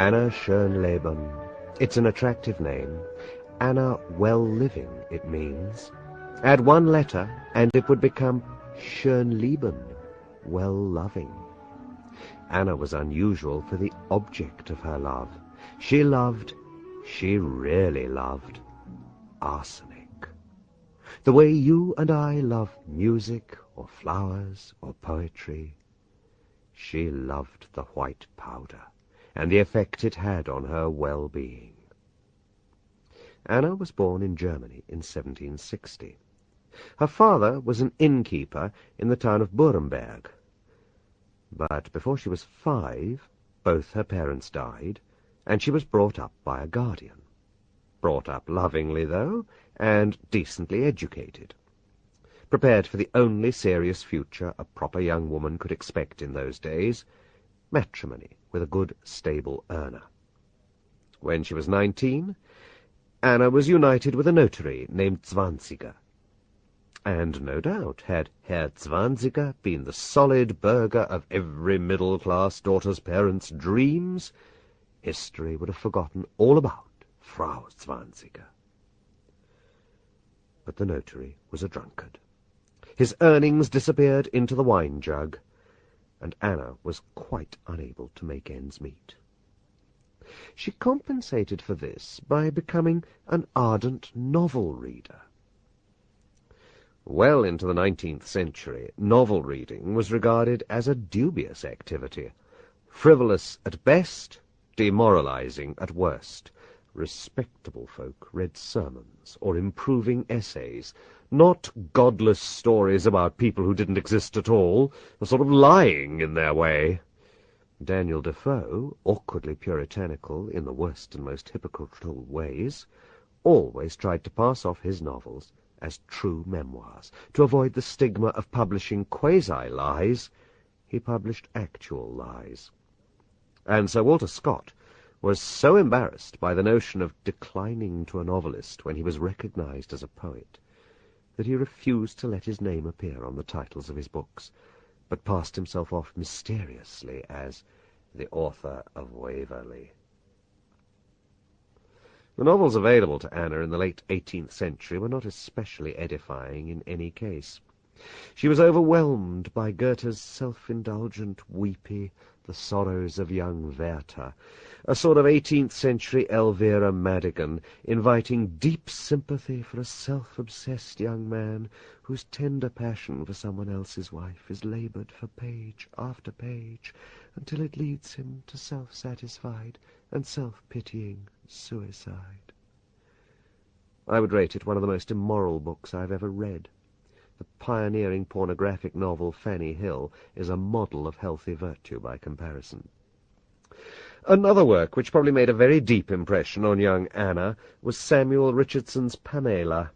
Anna Schonleben. It's an attractive name. Anna well-living, it means. Add one letter, and it would become Schonleben, well-loving. Anna was unusual for the object of her love. She really loved, arsenic. The way you and I love music, or flowers, or poetry. She loved the white powder, and the effect it had on her well-being. Anna was born in Germany in 1760. Her father was an innkeeper in the town of Nuremberg. But before she was 5, both her parents died, and she was brought up by a guardian. Brought up lovingly, though, and decently educated. Prepared for the only serious future a proper young woman could expect in those days, matrimony with a good, stable earner. When she was 19, Anna was united with a notary named Zwanzinger. And no doubt, had Herr Zwanzinger been the solid burgher of every middle-class daughter's parents' dreams, history would have forgotten all about Frau Zwanziger. But the notary was a drunkard. His earnings disappeared into the wine jug, and Anna was quite unable to make ends meet. She compensated for this by becoming an ardent novel reader. Well into the 19th century, novel reading was regarded as a dubious activity, frivolous at best, demoralizing at worst. Respectable folk read sermons or improving essays, not godless stories about people who didn't exist at all, a sort of lying in their way. Daniel Defoe, awkwardly puritanical in the worst and most hypocritical ways, always tried to pass off his novels as true memoirs. To avoid the stigma of publishing quasi-lies, he published actual lies. And Sir Walter Scott was so embarrassed by the notion of declining to a novelist when he was recognized as a poet that he refused to let his name appear on the titles of his books, but passed himself off mysteriously as the author of Waverley. The novels available to Anna in the late 18th century were not especially edifying in any case. She was overwhelmed by Goethe's self-indulgent weepy The Sorrows of Young Werther, a sort of 18th century Elvira Madigan, inviting deep sympathy for a self-obsessed young man whose tender passion for someone else's wife is laboured for page after page until it leads him to self-satisfied and self-pitying suicide. I would rate it one of the most immoral books I've ever read. The pioneering pornographic novel Fanny Hill is a model of healthy virtue by comparison. Another work which probably made a very deep impression on young Anna was Samuel Richardson's Pamela.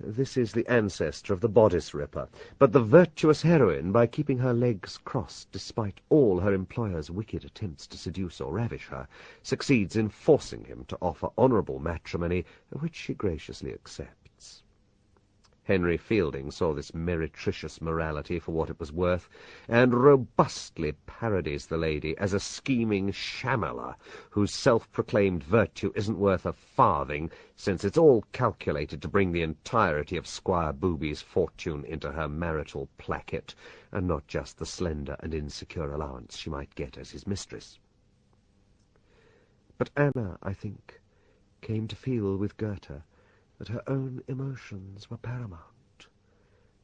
This is the ancestor of the bodice ripper, but the virtuous heroine, by keeping her legs crossed despite all her employer's wicked attempts to seduce or ravish her, succeeds in forcing him to offer honourable matrimony, which she graciously accepts. Henry Fielding saw this meretricious morality for what it was worth, and robustly parodies the lady as a scheming shammeler whose self-proclaimed virtue isn't worth a farthing, since it's all calculated to bring the entirety of Squire Booby's fortune into her marital placket, and not just the slender and insecure allowance she might get as his mistress. But Anna, I think, came to feel with Goethe that her own emotions were paramount,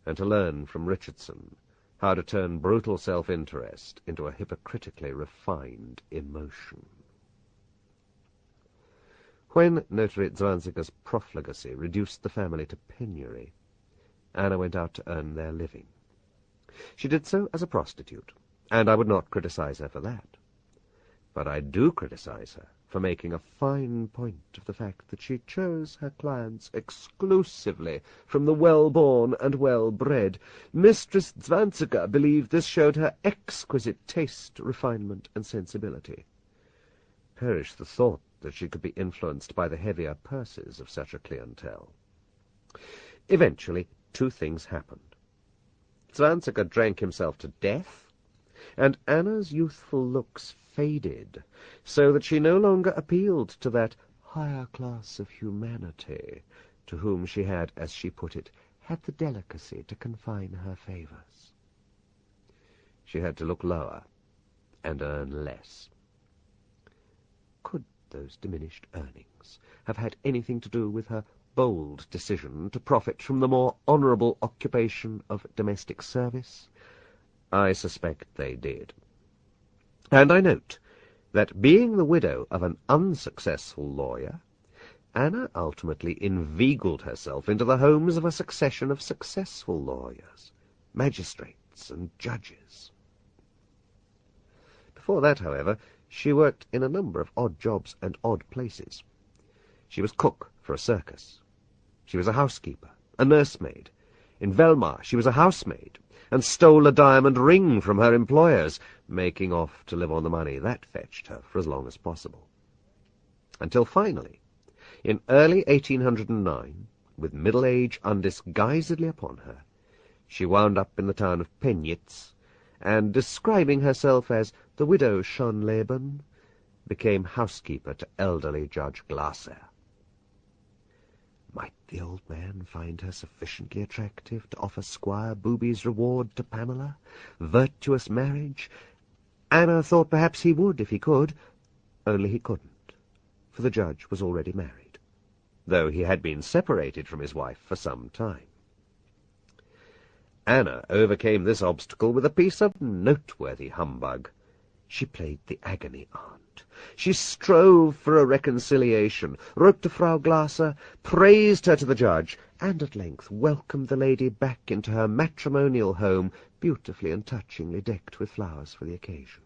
and to learn from Richardson how to turn brutal self-interest into a hypocritically refined emotion. When Notary Zwanziger's profligacy reduced the family to penury, Anna went out to earn their living. She did so as a prostitute, and I would not criticize her for that. But I do criticize her for making a fine point of the fact that she chose her clients exclusively from the well-born and well-bred. Mistress Zwanziger believed this showed her exquisite taste, refinement, and sensibility. Perish the thought that she could be influenced by the heavier purses of such a clientele. Eventually, two things happened. Zwanziger drank himself to death, and Anna's youthful looks faded, so that she no longer appealed to that higher class of humanity to whom she had, as she put it, had the delicacy to confine her favours. She had to look lower and earn less. Could those diminished earnings have had anything to do with her bold decision to profit from the more honourable occupation of domestic service? I suspect they did. And I note that, being the widow of an unsuccessful lawyer, Anna ultimately inveigled herself into the homes of a succession of successful lawyers, magistrates, and judges. Before that, however, she worked in a number of odd jobs and odd places. She was cook for a circus. She was a housekeeper, a nursemaid. In Weimar she was a housemaid, and stole a diamond ring from her employers, making off to live on the money that fetched her for as long as possible. Until finally, in early 1809, with middle age undisguisedly upon her, she wound up in the town of Penitz, and, describing herself as the widow Schonleben, became housekeeper to elderly Judge Glasser. Might the old man find her sufficiently attractive to offer Squire Booby's reward to Pamela? Virtuous marriage? Anna thought perhaps he would if he could, only he couldn't, for the judge was already married, though he had been separated from his wife for some time. Anna overcame this obstacle with a piece of noteworthy humbug. She played the agony aunt. She strove for a reconciliation, wrote to Frau Glasser, praised her to the judge, and at length welcomed the lady back into her matrimonial home, beautifully and touchingly decked with flowers for the occasion.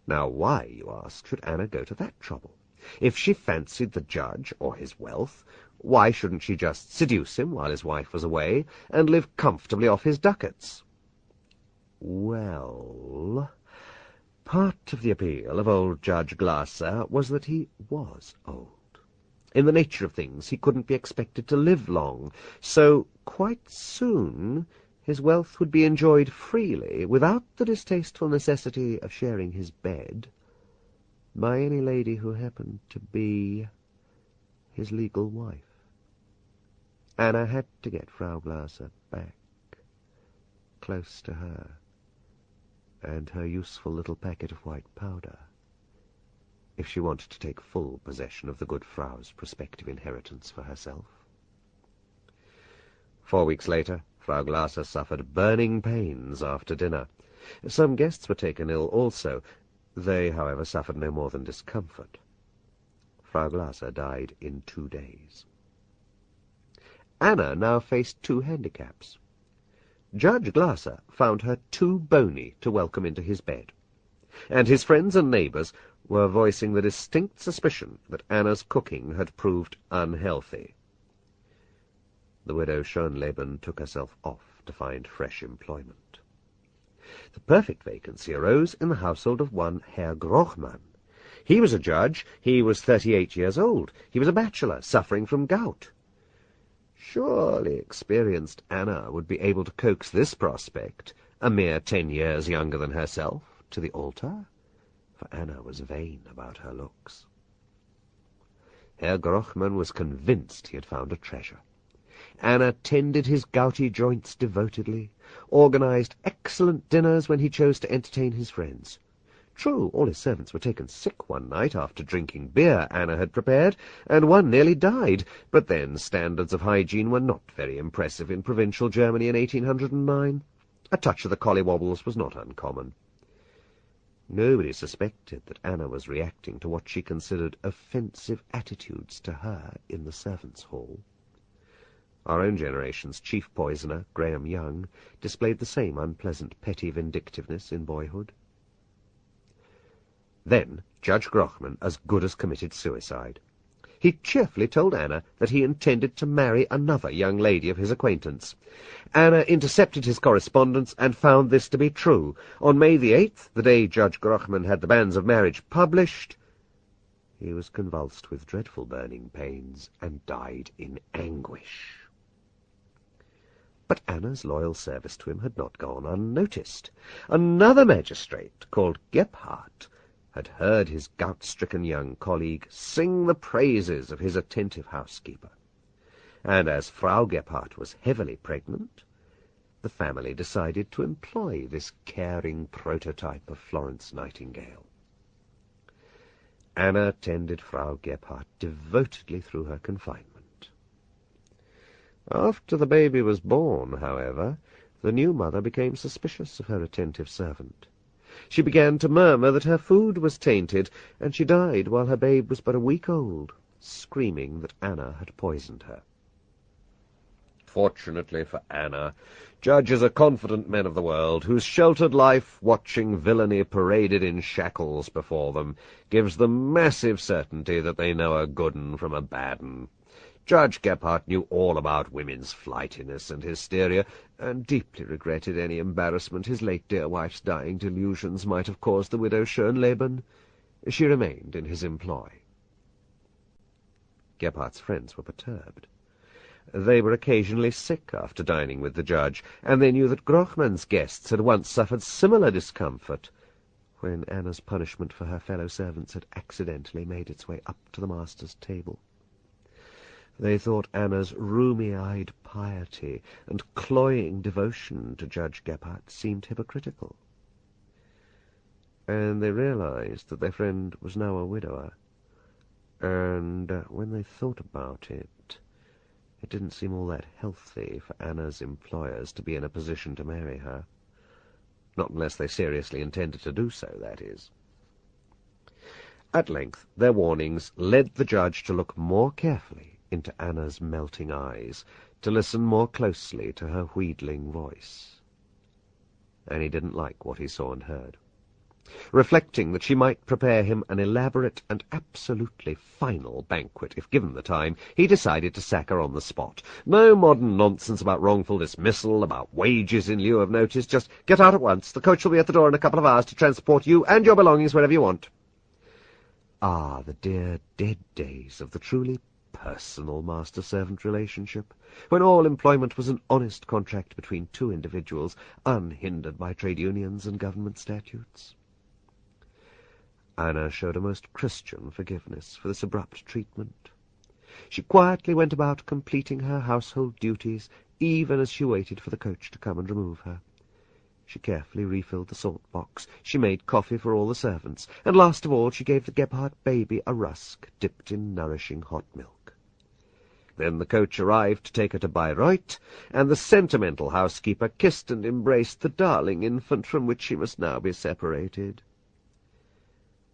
Now why, you ask, should Anna go to that trouble? If she fancied the judge or his wealth, why shouldn't she just seduce him while his wife was away, and live comfortably off his ducats? Well, part of the appeal of old Judge Glasser was that he was old. In the nature of things, he couldn't be expected to live long, so quite soon his wealth would be enjoyed freely, without the distasteful necessity of sharing his bed, by any lady who happened to be his legal wife. Anna had to get Frau Glasser back, close to her, and her useful little packet of white powder, if she wanted to take full possession of the good Frau's prospective inheritance for herself. 4 weeks later, Frau Glasser suffered burning pains after dinner. Some guests were taken ill also. They, however, suffered no more than discomfort. Frau Glasser died in 2 days. Anna now faced 2 handicaps. Judge Glasser found her too bony to welcome into his bed, and his friends and neighbours were voicing the distinct suspicion that Anna's cooking had proved unhealthy. The widow Schonleben took herself off to find fresh employment. The perfect vacancy arose in the household of one Herr Grochmann. He was a judge. He was 38 years old. He was a bachelor, suffering from gout. Surely experienced Anna would be able to coax this prospect, a mere 10 years younger than herself, to the altar, for Anna was vain about her looks. Herr Grochmann was convinced he had found a treasure. Anna tended his gouty joints devotedly, organized excellent dinners when he chose to entertain his friends. True, all his servants were taken sick one night after drinking beer Anna had prepared, and one nearly died, but then standards of hygiene were not very impressive in provincial Germany in 1809. A touch of the collywobbles was not uncommon. Nobody suspected that Anna was reacting to what she considered offensive attitudes to her in the servants' hall. Our own generation's chief poisoner, Graham Young, displayed the same unpleasant petty vindictiveness in boyhood. Then Judge Grochmann as good as committed suicide. He cheerfully told Anna that he intended to marry another young lady of his acquaintance. Anna intercepted his correspondence and found this to be true. On May the 8th, the day Judge Grochmann had the banns of marriage published, he was convulsed with dreadful burning pains and died in anguish. But Anna's loyal service to him had not gone unnoticed. Another magistrate, called Gebhardt, had heard his gout-stricken young colleague sing the praises of his attentive housekeeper, and as Frau Gebhardt was heavily pregnant, the family decided to employ this caring prototype of Florence Nightingale. Anna tended Frau Gebhardt devotedly through her confinement. After the baby was born, however, the new mother became suspicious of her attentive servant. She began to murmur that her food was tainted, and she died while her babe was but a week old, screaming that Anna had poisoned her. Fortunately for Anna, judges are confident men of the world, whose sheltered life, watching villainy paraded in shackles before them, gives them massive certainty that they know a good 'un from a bad 'un. Judge Gebhardt knew all about women's flightiness and hysteria, and deeply regretted any embarrassment his late dear wife's dying delusions might have caused the widow Schonleben. She remained in his employ. Gebhardt's friends were perturbed. They were occasionally sick after dining with the judge, and they knew that Grochmann's guests had once suffered similar discomfort when Anna's punishment for her fellow servants had accidentally made its way up to the master's table. They thought Anna's rheumy-eyed piety and cloying devotion to Judge Gebhardt seemed hypocritical. And they realized that their friend was now a widower, and when they thought about it, it didn't seem all that healthy for Anna's employers to be in a position to marry her. Not unless they seriously intended to do so, that is. At length their warnings led the judge to look more carefully into Anna's melting eyes, to listen more closely to her wheedling voice. And he didn't like what he saw and heard. Reflecting that she might prepare him an elaborate and absolutely final banquet if given the time, he decided to sack her on the spot. No modern nonsense about wrongful dismissal, about wages in lieu of notice. Just get out at once. The coach will be at the door in a couple of hours to transport you and your belongings wherever you want. Ah, the dear dead days of the truly personal master-servant relationship, when all employment was an honest contract between two individuals, unhindered by trade unions and government statutes. Anna showed a most Christian forgiveness for this abrupt treatment. She quietly went about completing her household duties, even as she waited for the coach to come and remove her. She carefully refilled the salt box, she made coffee for all the servants, and last of all she gave the Gebhardt baby a rusk dipped in nourishing hot milk. Then the coach arrived to take her to Bayreuth, and the sentimental housekeeper kissed and embraced the darling infant from which she must now be separated.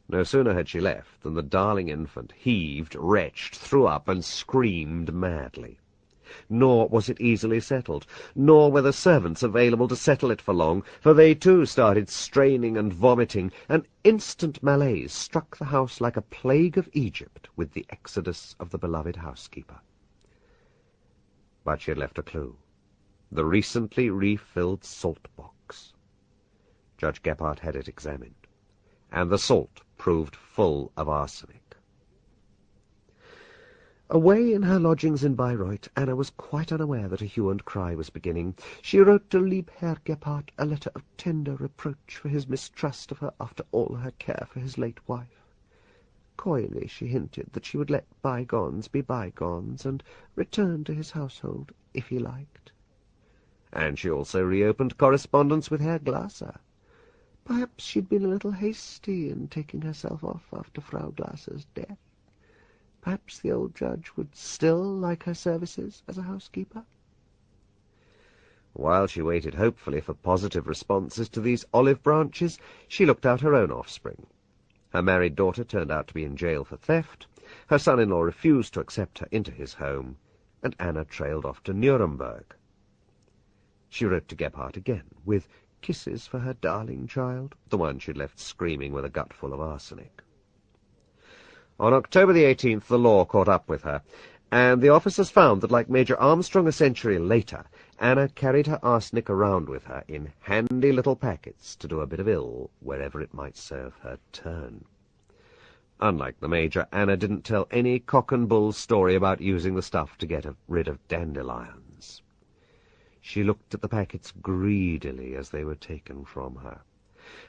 No sooner had she left than the darling infant heaved, retched, threw up, and screamed madly. Nor was it easily settled, nor were the servants available to settle it for long, for they too started straining and vomiting, and instant malaise struck the house like a plague of Egypt with the exodus of the beloved housekeeper. But she had left a clue, the recently refilled salt box. Judge Gebhardt had it examined, and the salt proved full of arsenic. Away in her lodgings in Bayreuth, Anna was quite unaware that a hue and cry was beginning. She wrote to Liebherr Gebhardt a letter of tender reproach for his mistrust of her after all her care for his late wife. Coyly she hinted that she would let bygones be bygones, and return to his household if he liked. And she also reopened correspondence with Herr Glasser. Perhaps she'd been a little hasty in taking herself off after Frau Glasser's death. Perhaps the old judge would still like her services as a housekeeper. While she waited hopefully for positive responses to these olive branches, she looked out her own offspring. Her married daughter turned out to be in jail for theft, her son-in-law refused to accept her into his home, and Anna trailed off to Nuremberg. She wrote to Gebhardt again, with kisses for her darling child, the one she'd left screaming with a gut full of arsenic. On October the 18th, the law caught up with her, and the officers found that, like Major Armstrong a century later, Anna carried her arsenic around with her in handy little packets to do a bit of ill wherever it might serve her turn. Unlike the Major, Anna didn't tell any cock and bull story about using the stuff to get rid of dandelions. She looked at the packets greedily as they were taken from her.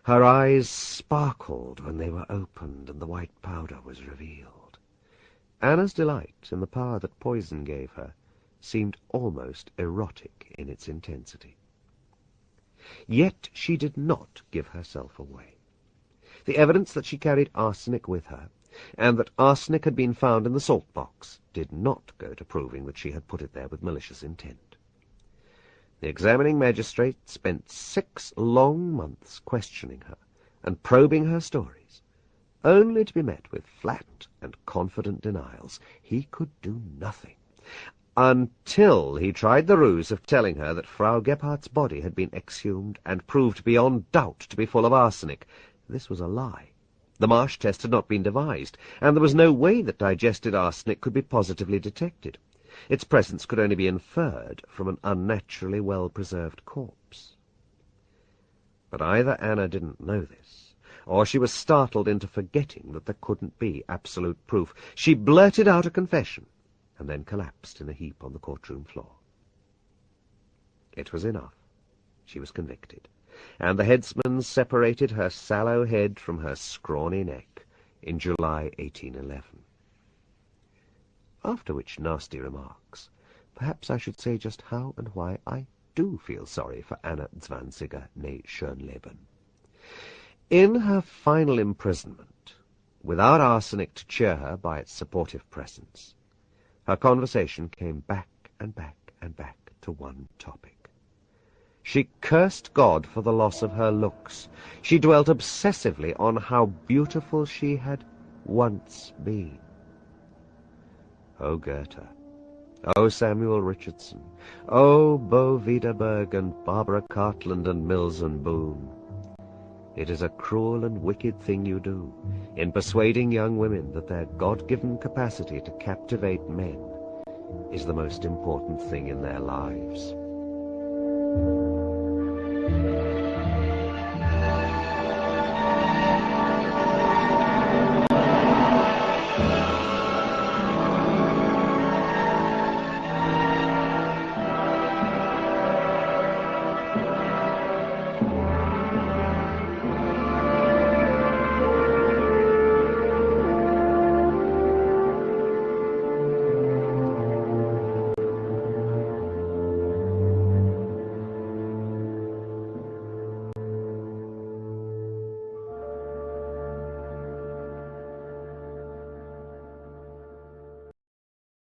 Her eyes sparkled when they were opened and the white powder was revealed. Anna's delight in the power that poison gave her seemed almost erotic in its intensity. Yet she did not give herself away. The evidence that she carried arsenic with her, and that arsenic had been found in the salt box, did not go to proving that she had put it there with malicious intent. The examining magistrate spent 6 long months questioning her and probing her stories, only to be met with flat and confident denials. He could do nothing, until he tried the ruse of telling her that Frau Gebhardt's body had been exhumed and proved beyond doubt to be full of arsenic. This was a lie. The Marsh test had not been devised, and there was no way that digested arsenic could be positively detected. Its presence could only be inferred from an unnaturally well-preserved corpse. But either Anna didn't know this, or she was startled into forgetting that there couldn't be absolute proof. She blurted out a confession, and then collapsed in a heap on the courtroom floor. It was enough. She was convicted, and the headsman separated her sallow head from her scrawny neck in July 1811. After which nasty remarks, perhaps I should say just how and why I do feel sorry for Anna Zwanzinger, née Schonleben. In her final imprisonment, without arsenic to cheer her by its supportive presence, her conversation came back and back and back to one topic. She cursed God for the loss of her looks. She dwelt obsessively on how beautiful she had once been. Oh, Goethe, oh, Samuel Richardson, oh, Bo Widerberg and Barbara Cartland and Mills and Boone. It is a cruel and wicked thing you do in persuading young women that their God-given capacity to captivate men is the most important thing in their lives.